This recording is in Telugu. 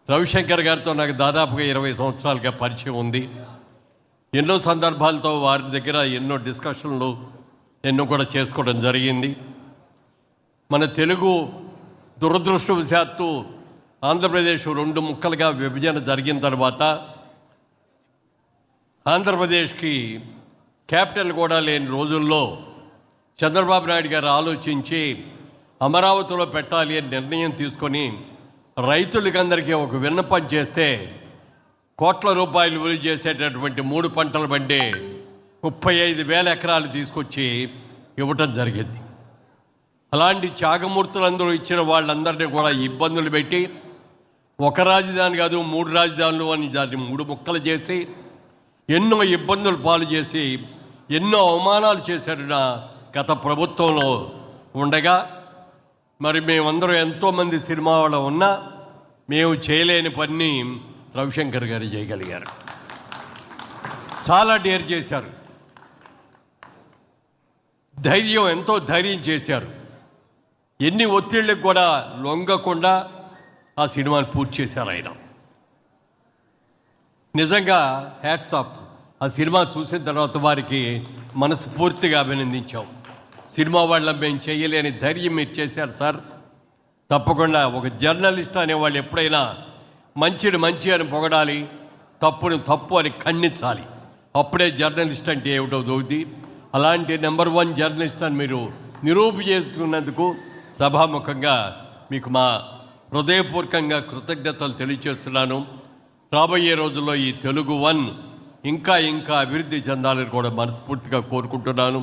రవిశంకర్ గారితో నాకు దాదాపుగా 20 సంవత్సరాలుగా పరిచయం ఉంది. ఎన్నో సందర్భాలతో వారి దగ్గర ఎన్నో డిస్కషన్లు ఎన్నో కూడా చేసుకోవడం జరిగింది. మన తెలుగు దురదృష్టవశాత్తు ఆంధ్రప్రదేశ్ 2 ముక్కలుగా విభజన జరిగిన తర్వాత ఆంధ్రప్రదేశ్కి క్యాపిటల్ కూడా లేని రోజుల్లో చంద్రబాబు నాయుడు గారు ఆలోచించి అమరావతిలో పెట్టాలి అని నిర్ణయం తీసుకొని రైతులకందరికీ ఒక విన్నపం చేస్తే కోట్ల రూపాయలు విలువ చేసేటటువంటి 3 పంటలు పండే 35,000 ఎకరాలు తీసుకొచ్చి ఇవ్వటం జరిగింది. అలాంటి త్యాగమూర్తులందరూ ఇచ్చిన వాళ్ళందరినీ కూడా ఇబ్బందులు పెట్టి ఒక రాజధాని కాదు 3 రాజధానులు అని దాన్ని 3 ముక్కలు చేసి ఎన్నో ఇబ్బందులు పాలు చేసి ఎన్నో అవమానాలు చేశారు నా గత ప్రభుత్వంలో ఉండగా. మరి మేమందరం ఎంతోమంది సినిమా వాళ్ళు ఉన్నా మేము చేయలేని పని రవిశంకర్ గారు చేయగలిగారు. చాలా డేర్ చేశారు, ఎంతో ధైర్యం చేశారు. ఎన్ని ఒత్తిళ్ళకు కూడా లొంగకుండా ఆ సినిమాని పూర్తి చేశారు ఆయన. నిజంగా హ్యాట్స్ ఆఫ్. ఆ సినిమా చూసిన తర్వాత వారికి మనస్ఫూర్తిగా అభినందించాం. సినిమా వాళ్ళ మేము చేయలేని ధైర్యం మీరు చేశారు సార్. తప్పకుండా ఒక జర్నలిస్ట్ అనేవాళ్ళు ఎప్పుడైనా మంచిని మంచి అని పొగడాలి, తప్పుని తప్పు అని ఖండించాలి. అప్పుడే జర్నలిస్ట్ అంటే ఏమిటో దొరుకుతుంది. అలాంటి నెంబర్ 1 జర్నలిస్ట్ అని మీరు నిరూపించుకున్నందుకు సభాముఖంగా మీకు మా హృదయపూర్వకంగా కృతజ్ఞతలు తెలియజేస్తున్నాను. రాబోయే రోజుల్లో ఈ తెలుగు 1 ఇంకా అభివృద్ధి చెందాలని కూడా మనస్ఫూర్తిగా కోరుకుంటున్నాను.